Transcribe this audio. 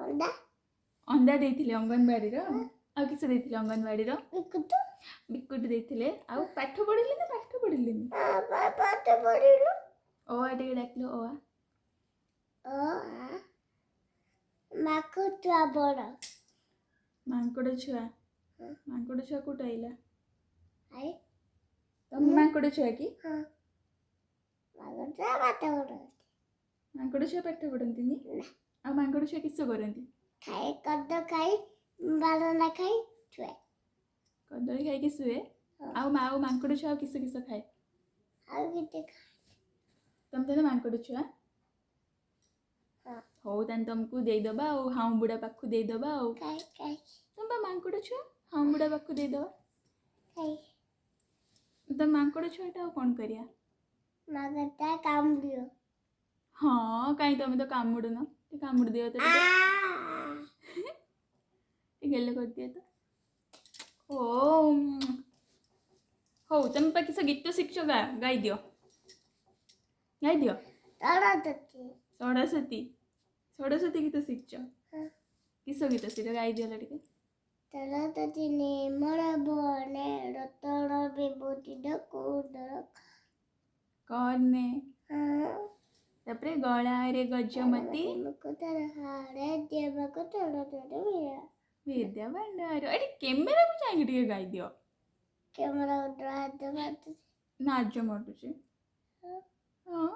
अंडा अंडा देथिले अंगनवाड़ी रो आ किस देथिले अंगनवाड़ी रो बिस्कुट देथिले आ पाठ पढिले ना पाठ पढिले पाठ पढिलो ओ आ टे डाकलो ओ ओ माकुटा बड़ मांकड़ छुआ कोट आइला आई तुम मांकड़ छुआ की हां माकुटा पाठ पढ मांकड़ छुआ पाठ पढंती नी आ मांकड़ छुआ किस करंती खाए कद्द खाई बनाना खाई छुए कदली खाई कि सुए आ मांकड़ छुआ किस खाए आ किते तुम तो मांकड़ छुआ हो तान तुमको दे दबा आ हाउ बुढ़ा पाखु दे दबा आ खाई तुम बा मांकड़ छुआ हाउ बुढ़ा पाखु दे दबा खाई तुम मांकड़ छुआटा कौन करिया मागता कामड़ियो हाँ कहीं तुम तो कामुड़ न कामुड़ दियो तो गेले कर दिए तो ओ हो तुम पा किस गीत शिक्षक गाई दियो सरस्वती सरस्वती गीत शिक्ष किस गीत सीटा गाई दियो लड़के सरस्वती ने मोर बने रतन विभूति ढकुदर कौने तापरे गला रे गजमती मुकुतर हारे देवकुतर वीरा विद्या भंडार अरे कैमरा को जाके टिके गाई दियो कैमरा उधर हाथ मारते नाच माटुचे हाँ